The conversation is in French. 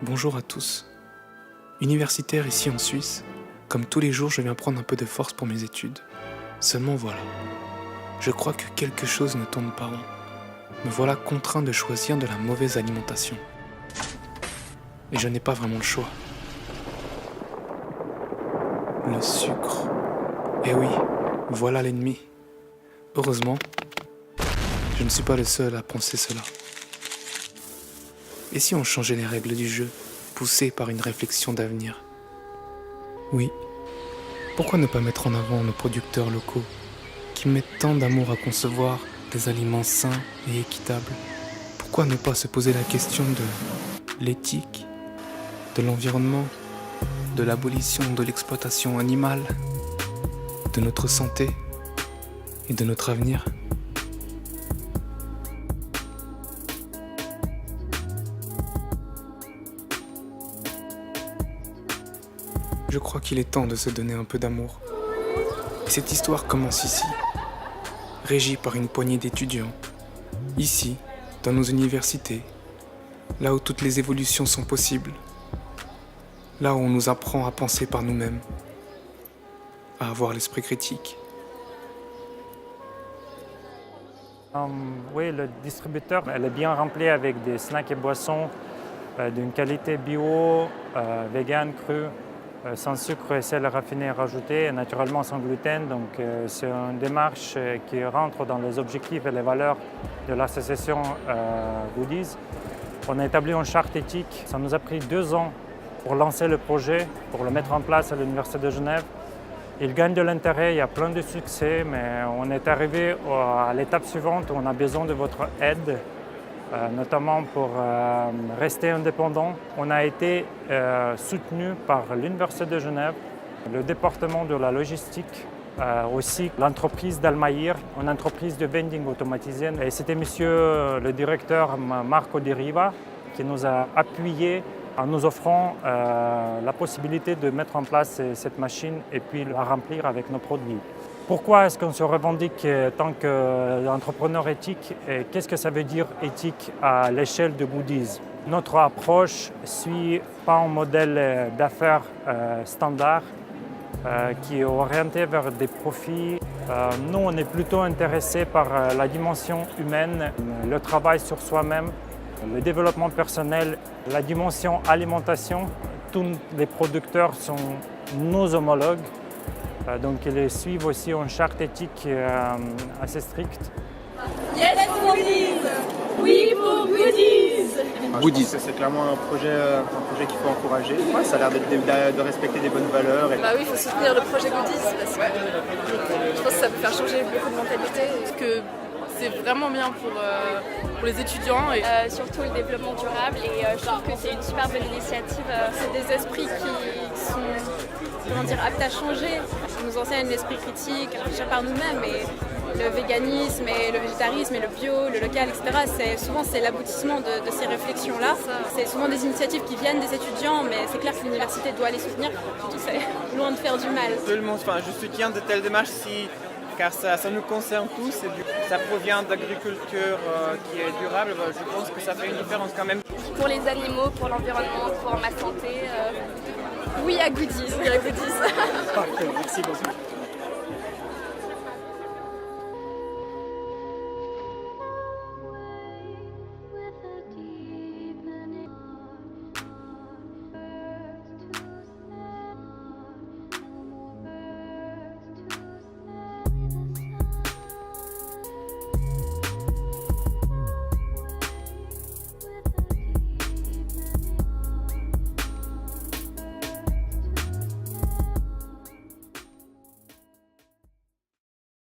Bonjour à tous. Universitaire ici en Suisse, comme tous les jours je viens prendre un peu de force pour mes études. Seulement voilà, je crois que quelque chose ne tourne pas rond. Me voilà contraint de choisir de la mauvaise alimentation. Et je n'ai pas vraiment le choix. Le sucre. Eh oui, voilà l'ennemi. Heureusement, je ne suis pas le seul à penser cela. Et si on changeait les règles du jeu, poussé par une réflexion d'avenir? Oui, pourquoi ne pas mettre en avant nos producteurs locaux, qui mettent tant d'amour à concevoir des aliments sains et équitables? Pourquoi ne pas se poser la question de l'éthique, de l'environnement, de l'abolition de l'exploitation animale, de notre santé et de notre avenir? Je crois qu'il est temps de se donner un peu d'amour. Et cette histoire commence ici, régie par une poignée d'étudiants. Ici, dans nos universités, là où toutes les évolutions sont possibles. Là où on nous apprend à penser par nous-mêmes, à avoir l'esprit critique. Oui, le distributeur, elle est bien rempli avec des snacks et boissons d'une qualité bio, vegan, crue, sans sucre et sel raffiné rajouté, et naturellement sans gluten. Donc c'est une démarche qui rentre dans les objectifs et les valeurs de l'association Goodies. On a établi une charte éthique. Ça nous a pris 2 ans pour lancer le projet, pour le mettre en place à l'Université de Genève. Il gagne de l'intérêt, il y a plein de succès, mais on est arrivé à l'étape suivante où on a besoin de votre aide, notamment pour rester indépendant. On a été soutenu par l'Université de Genève, le département de la logistique, aussi l'entreprise d'Almaïr, une entreprise de vending automatisé. Et c'était monsieur le directeur Marco De Riva qui nous a appuyés en nous offrant la possibilité de mettre en place cette machine et puis la remplir avec nos produits. Pourquoi est-ce qu'on se revendique tant qu'entrepreneur éthique et qu'est-ce que ça veut dire éthique à l'échelle de Goodies? Notre approche ne suit pas un modèle d'affaires standard qui est orienté vers des profits. Nous, on est plutôt intéressés par la dimension humaine, le travail sur soi-même, le développement personnel, la dimension alimentation. Tous les producteurs sont nos homologues, donc ils suivent aussi une charte éthique assez stricte. Yes for Goodies! Oui pour Goodies! Goodies, c'est clairement un projet qu'il faut encourager. Ouais, ça a l'air de respecter des bonnes valeurs. Bah oui, il faut soutenir le projet Goodies parce que je pense que ça peut faire changer beaucoup de mentalités. Que c'est vraiment bien pour les étudiants. Et surtout le développement durable et je trouve que c'est une super bonne initiative. C'est des esprits qui sont aptes à changer. Ils nous enseignent l'esprit critique, à réfléchir par nous-mêmes. Et le véganisme, et le végétarisme, et le bio, le local, etc. Souvent c'est l'aboutissement de ces réflexions-là. C'est souvent des initiatives qui viennent des étudiants, mais c'est clair que l'université doit les soutenir. Surtout c'est loin de faire du mal. Je soutiens de telles démarches car ça nous concerne tous, ça provient d'agriculture qui est durable, je pense que ça fait une différence quand même. Pour les animaux, pour l'environnement, pour ma santé, oui à Goodies. il y a Goodies. Parfait, merci beaucoup.